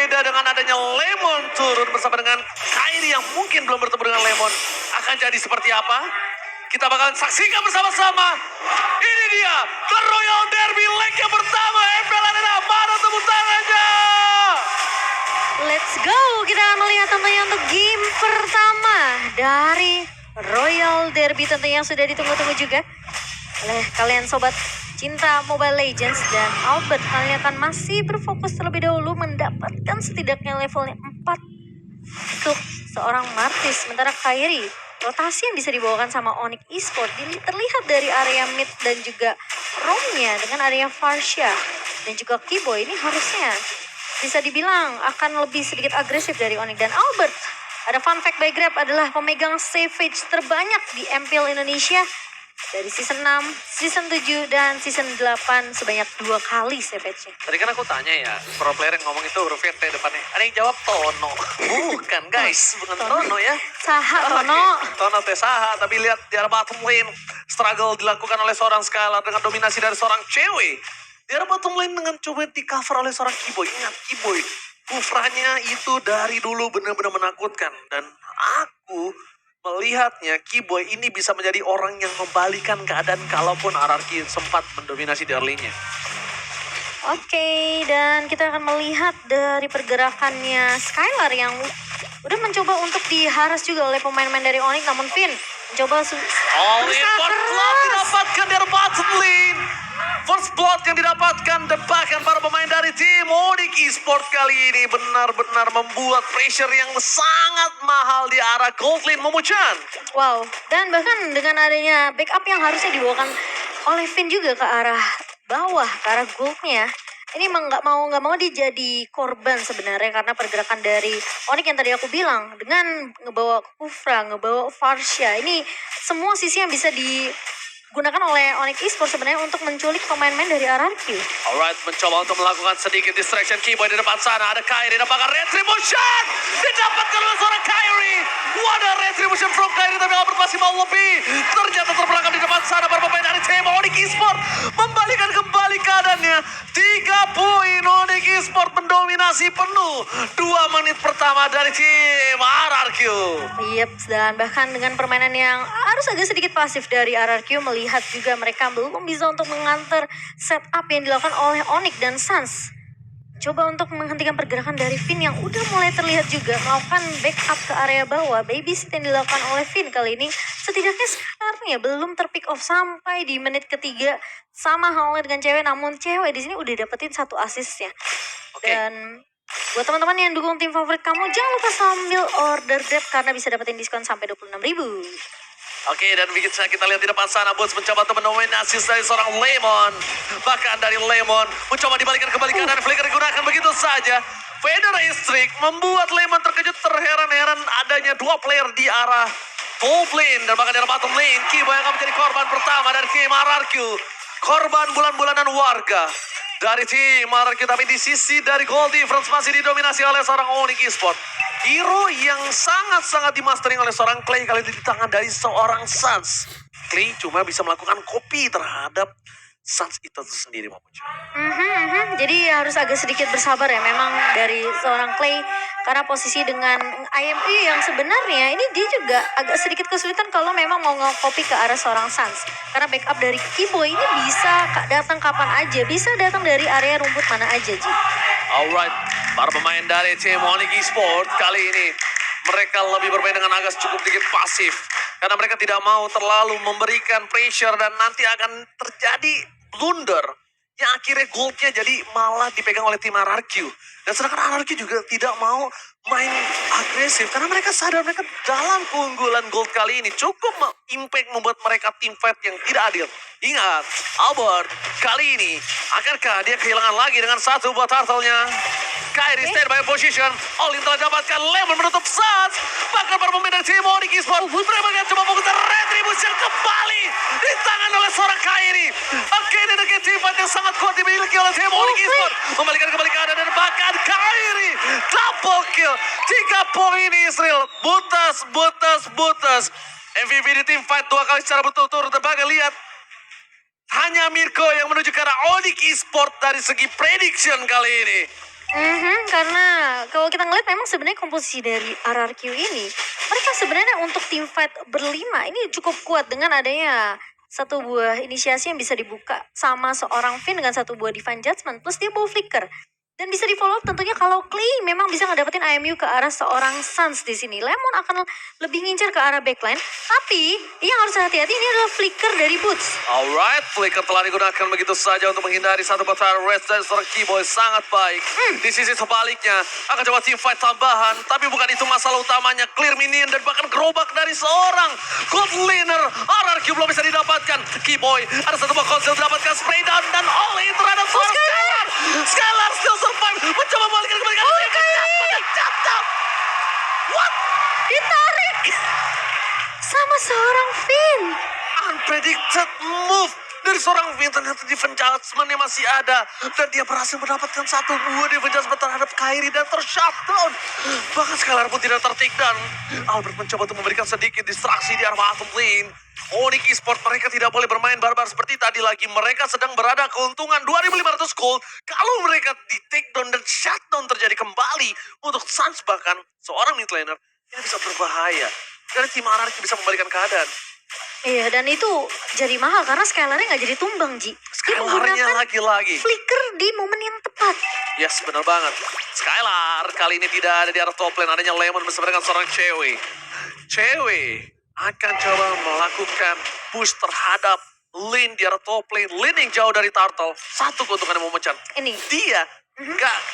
berbeda dengan adanya Lemon turun bersama dengan Kairi yang mungkin belum bertemu dengan Lemon. Akan jadi seperti apa? Kita bakalan saksikan bersama-sama. Ini dia, The Royal Derby leg yang pertama. MPL Arena, mana tepuk tangannya? Let's go, kita akan melihat tentunya untuk game pertama dari Royal Derby tentunya yang sudah ditunggu-tunggu juga oleh kalian sobat cinta Mobile Legends. Dan Albert kalian akan masih berfokus terlebih dahulu mendapatkan setidaknya levelnya 4 untuk seorang Martis. Sementara Kairi, rotasi yang bisa dibawakan sama Onyx Esports ini terlihat dari area mid dan juga roamnya dengan area Farsha dan juga Kiboy ini harusnya bisa dibilang akan lebih sedikit agresif dari Onyx. Dan Albert, ada fun fact by Grab, adalah pemegang savage terbanyak di MPL Indonesia dari season 6, season 7, dan season 8 sebanyak 2 kali savage-nya. Tadi kan aku tanya ya, pro player yang ngomong itu hurufnya T depannya. Ada yang jawab Tono. Bukan guys, bukan Tono ya. Saha Tono. Tono teh saha, tapi lihat di arah bottom lane. Struggle dilakukan oleh seorang Skylar dengan dominasi dari seorang cewek. Di arah bottom lane dengan coba di cover oleh seorang Kiboy. Ingat Kiboy, kufranya itu dari dulu benar-benar menakutkan. Dan aku melihatnya Kiboy ini bisa menjadi orang yang membalikan keadaan kalaupun RRQ sempat mendominasi di early-nya. Oke, dan kita akan melihat dari pergerakannya Skylar yang udah mencoba untuk diharas juga oleh pemain-pemain dari Onyx, namun Finn mencoba All import blood didapatkan dari bottom lane. First blood yang didapatkan dan bahkan para pemain dari tim Onyx Esports kali ini benar-benar membuat pressure yang sangat mahal di arah gold lane Momo-chan. Wow, dan bahkan dengan adanya backup yang harusnya dibawakan oleh Finn juga ke arah bawah, ke arah goldnya. Ini emang nggak mau dia jadi korban sebenarnya karena pergerakan dari Onyx yang tadi aku bilang dengan ngebawa Kufra, ngebawa Farsha. Ini semua sisi yang bisa digunakan oleh Onyx Esports sebenarnya untuk menculik pemain-pemain dari RRQ. Alright, mencoba untuk melakukan sedikit distraction. Kiboy di depan sana, ada Kairi, dapatkan retribution. Didapatkan oleh seorang Kairi. What a retribution from Kairi, tapi Albert masih mau lebih. Ternyata terperangkap di depan sana para pemain dari tim Onyx Esports. Membalikan kembali keadaannya. 3 poin Onyx Esports mendominasi penuh 2 menit pertama dari tim RRQ. Yep, dan bahkan dengan permainan yang harus agak sedikit pasif dari RRQ, melihat juga mereka belum bisa untuk mengantar setup yang dilakukan oleh Onyx dan Sans. Coba untuk menghentikan pergerakan dari Finn yang udah mulai terlihat juga melakukan backup ke area bawah. Babysit yang dilakukan oleh Finn kali ini setidaknya sekarang belum terpick off sampai di menit ketiga, sama halnya dengan cewek, namun cewek di sini udah dapetin 1 assistnya. Dan buat teman-teman yang dukung tim favorit kamu, jangan lupa sambil order Grab karena bisa dapetin diskon sampai 26.000. Oke, dan bisa kita lihat di depan sana Boots mencoba untuk mendominasi dari seorang Lemon. Bahkan dari Lemon mencoba dibalikan kembali dan flicker digunakan begitu saja. Vader Istrik membuat Lemon terkejut, terheran-heran adanya 2 player di arah top lane dan bahkan di arah bottom lane. Kiboy akan menjadi korban pertama dari tim RRQ. Korban bulan-bulanan warga dari tim RRQ, tapi di sisi dari goal difference masih didominasi oleh seorang Onyx Esports. Hero yang sangat-sangat dimastering oleh seorang Clay kali ini di tangan dari seorang Sans. Clay cuma bisa melakukan copy terhadap Sans itu sendiri. Jadi harus agak sedikit bersabar ya memang dari seorang Clay, karena posisi dengan IME yang sebenarnya ini dia juga agak sedikit kesulitan kalau memang mau nge-copy ke arah seorang Sans. Karena backup dari Kiboy ini bisa datang kapan aja, bisa datang dari area rumput mana aja, Ji. Alright, para pemain dari tim Onyx Esports kali ini mereka lebih bermain dengan agak cukup sedikit pasif. Karena mereka tidak mau terlalu memberikan pressure dan nanti akan terjadi blunder. Yang akhirnya goldnya jadi malah dipegang oleh tim RRQ. Dan sedangkan RRQ juga tidak mau main agresif. Karena mereka sadar mereka dalam keunggulan gold kali ini cukup impact membuat mereka tim fight yang tidak adil. Ingat, Albert kali ini akankah dia kehilangan lagi dengan 1 buat turtle-nya? Kairi stand by position. Olin telah dapatkan, Lemon menutup Sans. Bahkan para pemain dari tim Onyx Esports mereka coba menggunakan retribution kembali di tangan oleh seorang Kairi. Oke, ini dengan tim fight yang sangat kuat dimiliki oleh tim Onyx Esports. Membalikan kembali keadaan dan bahkan Kairi double kill. 3 poin Israel. Butas. MVP di tim fight 2 kali secara berturut-turut. Bahkan lihat, hanya Mirko yang menuju ke arah Onyx Esports dari segi prediction kali ini. Karena kalau kita ngeliat memang sebenarnya komposisi dari RRQ ini, mereka sebenarnya untuk tim fight berlima ini cukup kuat dengan adanya satu buah inisiasi yang bisa dibuka sama seorang Finn dengan satu buah Divine Judgment plus dia bawa flicker. Dan bisa di follow up tentunya kalau Clay memang bisa ngedapetin IMU ke arah seorang Suns di sini. Lemon akan lebih ngincar ke arah backline, tapi yang harus hati-hati ini adalah flicker dari Boots. Alright, flicker telah digunakan begitu saja untuk menghindari satu battle rest dari seorang Keyboy sangat baik. Di sisi sebaliknya, akan coba team fight tambahan, tapi bukan itu masalah utamanya. Clear minion dan bahkan gerobak dari seorang gold laner. RRQ belum bisa didapatkan. Keyboy, ada satu buah konsel didapatkan spray down dan all in terhadap seorang Skylar. Skylar still survive, mencoba balikan kembali. What? Ditarik sama seorang Finn. Unpredicted move dari seorang Finn. Ternyata defense judgment-nya masih ada dan dia berhasil mendapatkan satu buah defense judgment terhadap Kairi dan tershutdown. Bahkan Skylar pun tidak tertik dan Albert mencoba untuk memberikan sedikit distraksi di arah bottom lane. Onyx Esports mereka tidak boleh bermain barbar seperti tadi lagi. Mereka sedang berada keuntungan 2.500 gold. Kalau mereka di take down dan shutdown terjadi kembali untuk Suns bahkan seorang mid laner, ini bisa berbahaya. Dari tim RRQ bisa membalikan keadaan. Iya, dan itu jadi mahal karena Skylar-nya nggak jadi tumbang, Ji. Dia Skylar-nya menggunakan lagi-lagi. flicker di momen yang tepat. Yes, benar banget. Skylar kali ini tidak ada di arah top lane. Adanya Lemon bersama dengan seorang cewek. Cewek akan coba melakukan push terhadap lane di arah top lane. Lane yang jauh dari Turtle. Satu keuntungan yang memecah. Ini. Dia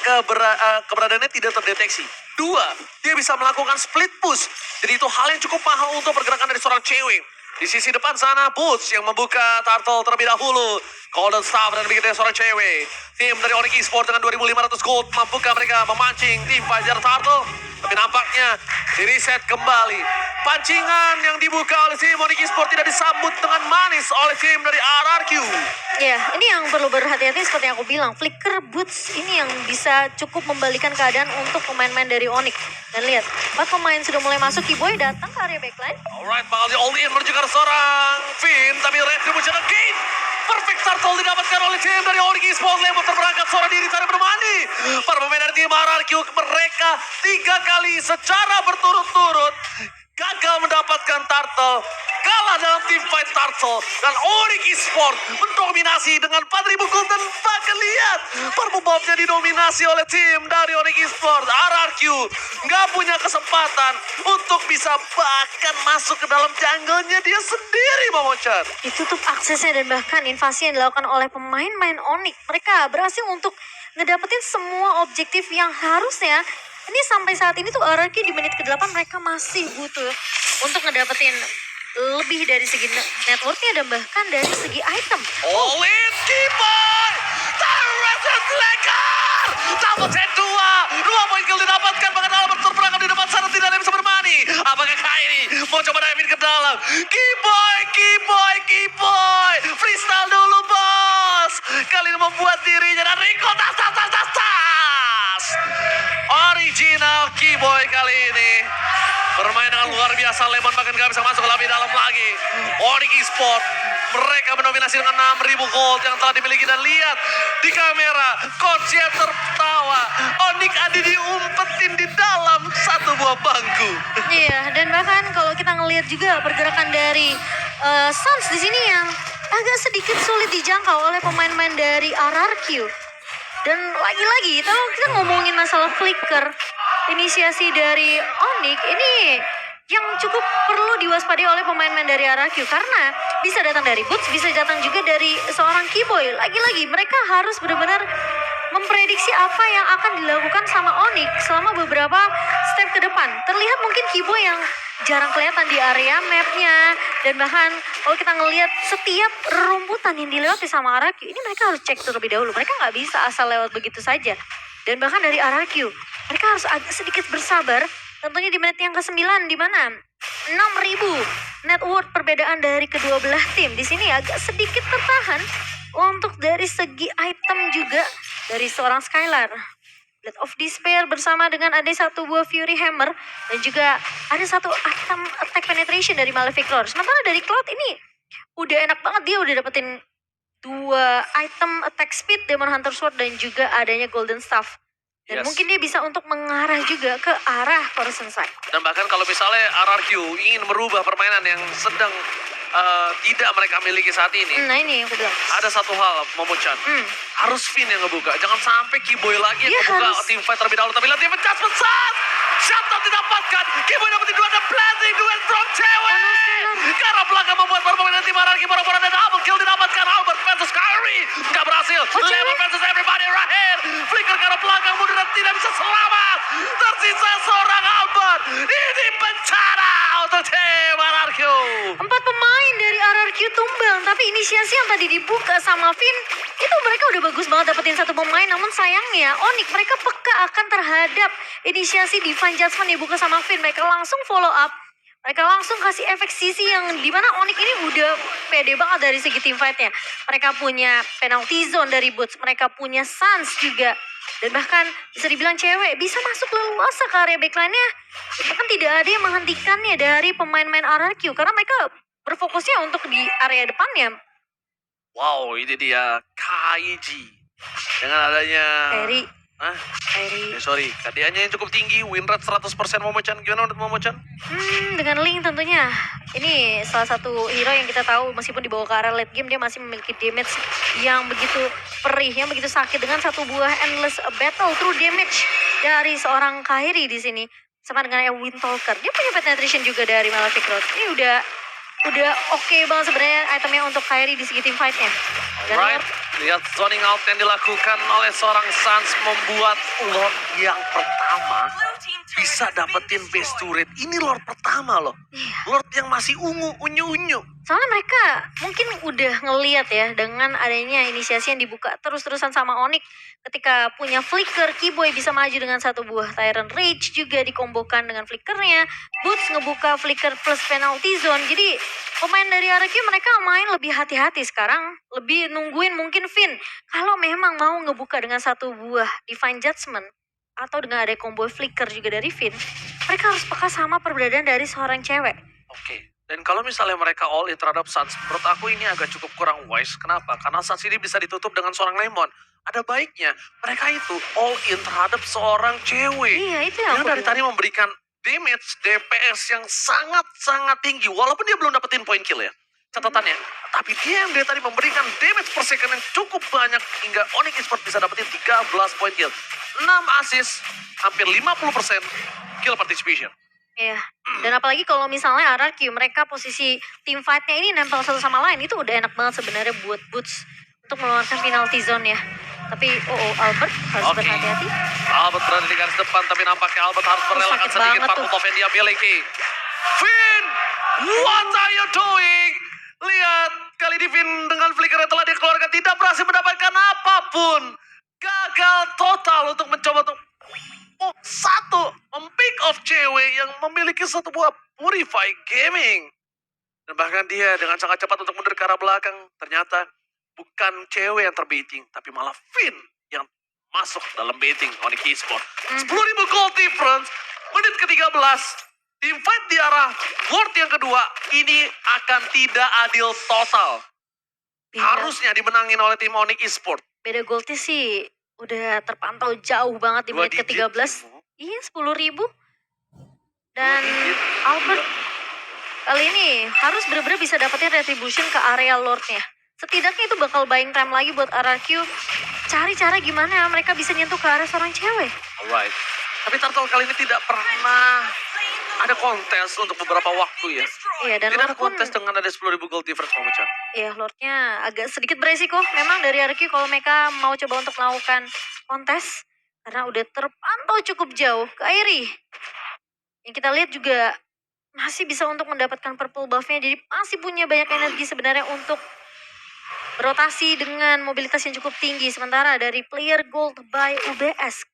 keberadaannya tidak terdeteksi. Dua, dia bisa melakukan split push. Jadi itu hal yang cukup mahal untuk pergerakan dari seorang cewek. Di sisi depan sana, Boots yang membuka Turtle terlebih dahulu. Golden Staff dan bikin dari seorang cewek. Tim dari Onyx Esports dengan 2.500 gold. Mampukah mereka memancing tim Fajar Turtle? Tapi nampaknya di reset kembali. Pancingan yang dibuka oleh tim Onyx Esports tidak disambut dengan manis oleh tim dari RRQ. Ya, ini yang perlu berhati-hati seperti yang aku bilang. Flicker Boots ini yang bisa cukup membalikan keadaan untuk pemain-pemain dari Onyx. Dan lihat, 4 pemain sudah mulai masuk. Keyboy datang ke area backline. Alright, bakal di all in menuju ke seorang Finn. Tapi retribution again. Perfect turtle didapatkan oleh tim dari Onyx Esports. Lemon terberangkat seorang diri tadi bermani. Para pemain dari tim RRQ mereka 3 kali secara berturut-turut gagal mendapatkan turtle. Kalah dalam tim fight turtle. Dan Onyx Esports mendominasi dengan 4.000 gold. Dan bahkan lihat, perbubabnya didominasi oleh tim dari Onyx Esports. RRQ nggak punya kesempatan untuk bisa bahkan masuk ke dalam jungle-nya dia sendiri, Momochan. Ditutup aksesnya dan bahkan invasi yang dilakukan oleh pemain-pemain Onyx. Mereka berhasil untuk ngedapetin semua objektif yang harusnya. Ini sampai saat ini tuh RRQ di menit ke-8 mereka masih butuh untuk ngedapetin lebih dari segi networknya dan bahkan dari segi item. All in Keyboy! Terreset Lekar! Double set 2 poin kill didapatkan, bahkan Albert terperangkap di depan sana, tidak ada yang bisa bermani. Apakah Kairi mau coba diving ke dalam? Keyboy! Freestyle dulu, bos! Kali ini membuat dirinya dan Rico tas! Original Keyboy kali ini bermain dengan luar biasa. Lemon bahkan gak bisa masuk lebih dalam lagi. Onyx Esports mereka mendominasi dengan 6.000 gold yang telah dimiliki. Dan lihat di kamera, coachnya tertawa. Onyx ada diumpetin di dalam satu buah bangku. Iya, dan bahkan kalau kita ngelihat juga pergerakan dari Suns di sini yang agak sedikit sulit dijangkau oleh pemain-pemain dari RRQ. Dan lagi-lagi kalau kita ngomongin masalah flicker, inisiasi dari Onyx ini yang cukup perlu diwaspadai oleh pemain-pemain dari RRQ karena bisa datang dari Boots, bisa datang juga dari seorang Keyboy. Lagi-lagi mereka harus benar-benar memprediksi apa yang akan dilakukan sama Onyx selama beberapa step ke depan. Terlihat mungkin Keyboy yang jarang kelihatan di area mapnya, dan bahkan kalau kita ngelihat setiap rumputan yang dilewati sama RRQ ini mereka harus cek terlebih dahulu. Mereka nggak bisa asal lewat begitu saja. Dan bahkan dari RRQ mereka harus agak sedikit bersabar. Tentunya di menit yang ke-9 di mana 6.000 net worth perbedaan dari kedua belah tim. Di sini agak sedikit tertahan untuk dari segi item juga dari seorang Skylar. Blade of Despair bersama dengan ada satu buah Fury Hammer dan juga ada satu item attack penetration dari Malefic Roar. Sementara dari Cloud ini udah enak banget, dia udah dapetin 2 item attack speed Demon Hunter Sword dan juga adanya Golden Staff. Dan Yes. mungkin dia bisa untuk mengarah juga ke arah Horizon Side. Dan bahkan kalau misalnya RRQ ingin merubah permainan yang sedang tidak mereka miliki saat ini, Nah ini yang aku bilang. ada satu hal, Momo-chan. Harus Finn yang ngebuka. Jangan sampai Kiboy lagi yang Iya, ngebuka harus. tim fight terlebih dahulu. Tapi lihat dia pecah besar. Shutdown didapatkan. Kiboy dapetin dua dan planting duel from cewek. Ke arah belakang membuat permainan tim RRQ boro-boro dan double kill didapatkan. Albert versus Kyrie. Gak berhasil. cewek. Lemon versus everybody right here. Flicker ke arah belakang mundur dan tidak bisa selamat. Tersisa seorang Albert. Ini bencana untuk tim RRQ. 4 pemain dari RRQ tumbang, tapi inisiasi yang tadi dibuka sama Finn, itu mereka udah bagus banget dapetin satu pemain, namun sayangnya Onyx mereka peka akan terhadap inisiasi Divine Judgment dibuka sama Finn. Mereka langsung follow up, mereka langsung kasih efek sisi yang dimana Onyx ini udah pede banget dari segi team fight-nya. Mereka punya penalty zone dari Boots, mereka punya Suns juga. Dan bahkan bisa dibilang cewek bisa masuk leluasa ke area backline-nya. Bahkan tidak ada yang menghentikannya dari pemain-pemain RRQ karena mereka berfokusnya untuk di area depannya. Wow, ini dia Kaiji. Dengan adanya... Kairi, Hah? Kairi. Sorry, hadiahnya yang cukup tinggi, win rate 100% Momo-chan. Gimana menurut Momo-chan? Dengan Link tentunya. Ini salah satu hero yang kita tahu meskipun dibawa ke area late game dia masih memiliki damage yang begitu perih, yang begitu sakit dengan satu buah endless battle true damage dari seorang Kairi di sini. Sama dengan Wind Talker. Dia punya penetration juga dari Malefic Rod. Ini udah oke banget sebenarnya itemnya untuk Kairi di segi team fight-nya. Dan Right, lihat zoning out yang dilakukan oleh seorang Suns membuat Lord yang pertama bisa dapetin base turret. Ini Lord pertama loh. Lord yang masih unyu-unyu. soalnya mereka mungkin udah ngeliat ya dengan adanya inisiasi yang dibuka terus-terusan sama Onyx ketika punya flicker, Kiboy bisa maju dengan satu buah Tyrant Rage juga dikombokan dengan flickernya, Boots ngebuka flicker plus penalty zone. Jadi pemain dari RRQ mereka main lebih hati-hati sekarang, lebih nungguin mungkin Finn kalau memang mau ngebuka dengan satu buah Divine Judgment atau dengan ada combo flicker juga dari Finn, mereka harus peka sama perbedaan dari seorang cewek. Oke. Dan kalau misalnya mereka all in terhadap Suns, menurut aku ini agak cukup kurang wise. Kenapa? Karena Suns ini bisa ditutup dengan seorang Lemon. Ada baiknya mereka itu all in terhadap seorang cewek. Iya, itu yang Yang aku dari bilang. tadi memberikan damage DPS yang sangat-sangat tinggi. Walaupun dia belum dapetin point kill ya. Catatannya. Tapi dia yang dari tadi memberikan damage per second yang cukup banyak. Hingga Onyx Esports bisa dapetin 13 point kill. 6 assist, hampir 50% kill participation. Iya, dan apalagi kalau misalnya RRQ mereka posisi team fight-nya ini nempel satu sama lain, itu udah enak banget sebenarnya buat Boots untuk mengeluarkan penalty zone ya. Tapi Albert harus Oke. berhati-hati. Albert berada di garis depan, tapi nampaknya Albert harus merelakan sakit sedikit banget part tuh. of yang dia miliki. Finn, what are you doing? Lihat, kali ini Finn dengan flicker yang telah dikeluarkan tidak berhasil mendapatkan apapun. Gagal total untuk mencoba untuk pick off cewek yang memiliki satu buah Purify Gaming. Dan bahkan dia dengan sangat cepat untuk mundur ke arah belakang. Ternyata bukan cewek yang terbaiting, tapi malah Finn yang masuk dalam baiting Onyx Esports. 10.000 gold difference, menit ke-13. Team fight di arah World yang kedua, ini akan tidak adil total. Beda, Harusnya dimenangin oleh tim Onyx Esports. beda goldnya sih udah terpantau jauh banget di Dua menit digit, ke-13. Mo. Iya, 10.000. Dan digit. Albert kali ini harus benar-benar bisa dapetin retribution ke area Lord-nya. Setidaknya itu bakal buying time lagi buat RRQ. Cari cara gimana mereka bisa nyentuh ke arah seorang cewek. Alright. Tapi Turtle kali ini tidak pernah ada kontes untuk beberapa waktu ya. Iya, dan Tidak ada Lord pun, kontes dengan ada 10.000 gold difference Momo Chan. iya, Lord-nya agak sedikit beresiko. Memang dari RRQ kalau mereka mau coba untuk melakukan kontes. Karena udah terpantau cukup jauh. Kairi, yang kita lihat juga masih bisa untuk mendapatkan purple buff-nya. Jadi masih punya banyak energi sebenarnya untuk berotasi dengan mobilitas yang cukup tinggi. Sementara dari player gold by UBS,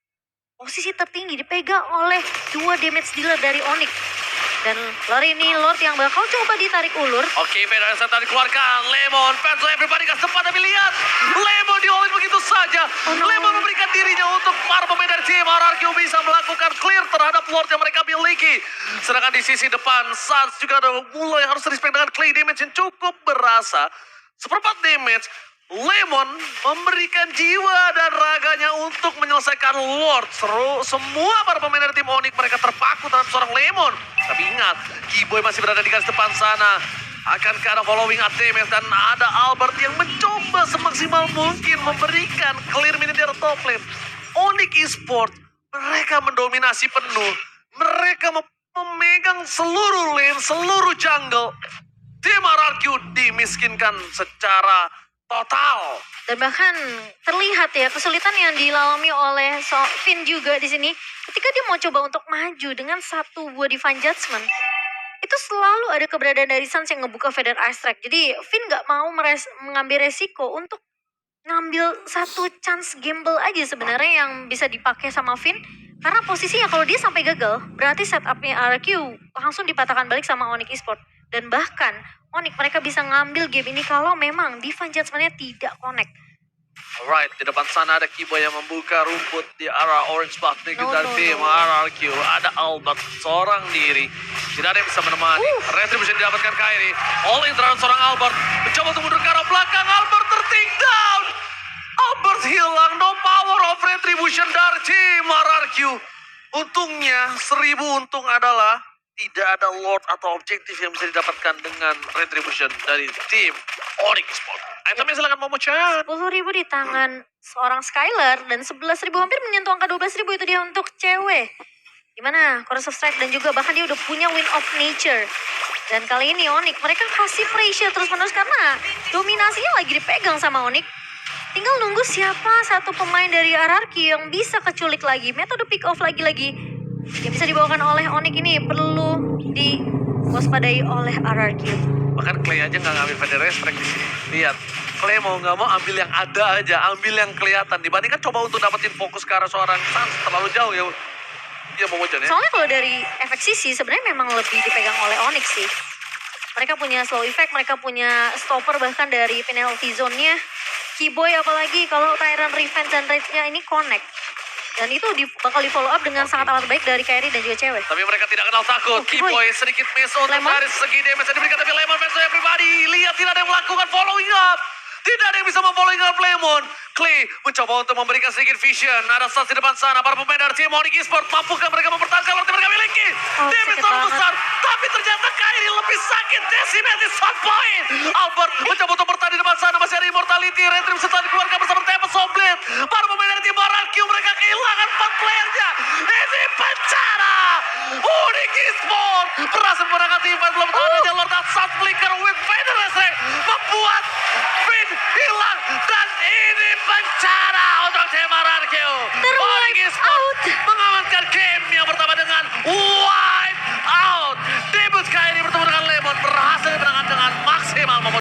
posisi tertinggi dipegang oleh dua damage dealer dari Onyx. Dan lari ini Lord yang bakal coba ditarik ulur. Oke, Federasi tadi keluarkan. Lemon, fans everybody gak sempat, tapi lihat. Lemon di-all-in begitu saja. Oh, no. Lemon memberikan dirinya untuk para pemain dari tim RRQ bisa melakukan clear terhadap Lord yang mereka miliki. Sedangkan di sisi depan, Suns juga ada mulai harus respect dengan clay damage yang cukup berasa. Seperempat damage, Lemon memberikan jiwa dan raganya untuk menyelesaikan Lord. Semua para pemain dari tim Onyx mereka terpaku terhadap seorang Lemon. Tapi ingat, Keyboy masih berada di garis depan sana. Akankah ada following ATMF dan ada Albert yang mencoba semaksimal mungkin memberikan clear minute di top lane. Onyx Esports, mereka mendominasi penuh. Mereka memegang seluruh lane, seluruh jungle. Tim RRQ dimiskinkan secara total. Dan bahkan terlihat ya kesulitan yang dilalami oleh Finn juga di sini ketika dia mau coba untuk maju dengan satu buah Divine Judgment. Itu selalu ada keberadaan dari Sans yang ngebuka Feather Ice Strike. Jadi Finn gak mau mengambil resiko untuk ngambil satu chance gamble aja sebenarnya yang bisa dipakai sama Finn. Karena posisinya kalau dia sampai gagal, berarti setupnya RQ langsung dipatahkan balik sama Onyx Esports. Dan bahkan Onyx mereka bisa ngambil game ini kalau memang Divine Judgment-nya tidak connect. Alright, di depan sana ada Kibo yang membuka rumput di arah Orange Path dari tim RRQ. Ada Albert seorang diri. Tidak ada yang bisa menemani. Retribution didapatkan Kairi. All in terhadap seorang Albert. Mencoba untuk mundur ke arah belakang. Albert terting down. Albert hilang. No power of Retribution dari tim RRQ. Untungnya 1000 untung adalah tidak ada Lord atau objektif yang bisa didapatkan dengan Retribution dari tim Onyx Sport. Itemnya silakan Momo Chan. 10.000 di tangan seorang Skylar dan 11.000 hampir menyentuh angka 12.000 itu dia untuk cewek. Gimana? Chorus of Strike dan juga bahkan dia udah punya Wind of Nature. Dan kali ini Onyx mereka kasih pressure terus-menerus karena dominasinya lagi dipegang sama Onyx. Tinggal nunggu siapa satu pemain dari RRQ yang bisa keculik lagi. Metode pick off lagi-lagi yang bisa dibawakan oleh Onyx ini perlu diwaspadai oleh RRQ. Bahkan Clay aja nggak ngambil Feather Strike di sini. Lihat, Clay mau nggak mau ambil yang ada aja, ambil yang kelihatan. Dibandingkan coba untuk dapetin fokus ke arah seorang Sans terlalu jauh ya. Iya Momo Chan ya. Soalnya kalau dari efek sisi sebenarnya memang lebih dipegang oleh Onyx sih. Mereka punya slow effect, mereka punya stopper bahkan dari penalty zone-nya. Keyboy apalagi kalau Tyrant Revenge dan Rage-nya ini connect. Dan itu bakal di follow up dengan sangat amat baik dari Kairi dan juga cewek. Tapi mereka tidak kenal takut. Keyboy sedikit miss untuk dari segi damage yang diberikan. Tapi Lemon fans saya pribadi. Lihat tidak ada yang melakukan following up. Tidak ada yang bisa memfollowing up Lemon. Clay mencoba untuk memberikan sedikit vision. Ada Sans di depan sana. Para pemain dari tim Onyx Esports. Mampukah mereka mempertahankan waktu mereka miliki? Damage terlalu besar. Tapi ternyata Kairi lebih sakit. Decimated shot point. Albert mencoba untuk bertahan di depan sana. Masih ada Immortality. Retribution setelah dikeluarkan bersama Tempest Soblet. Para pemain dari tim RRQ mereka kehilangan 4 playernya. Ini bencana. Onyx Esports berhasil menangkan tim belum adanya Lord dan Sans Flicker with Feather Strike.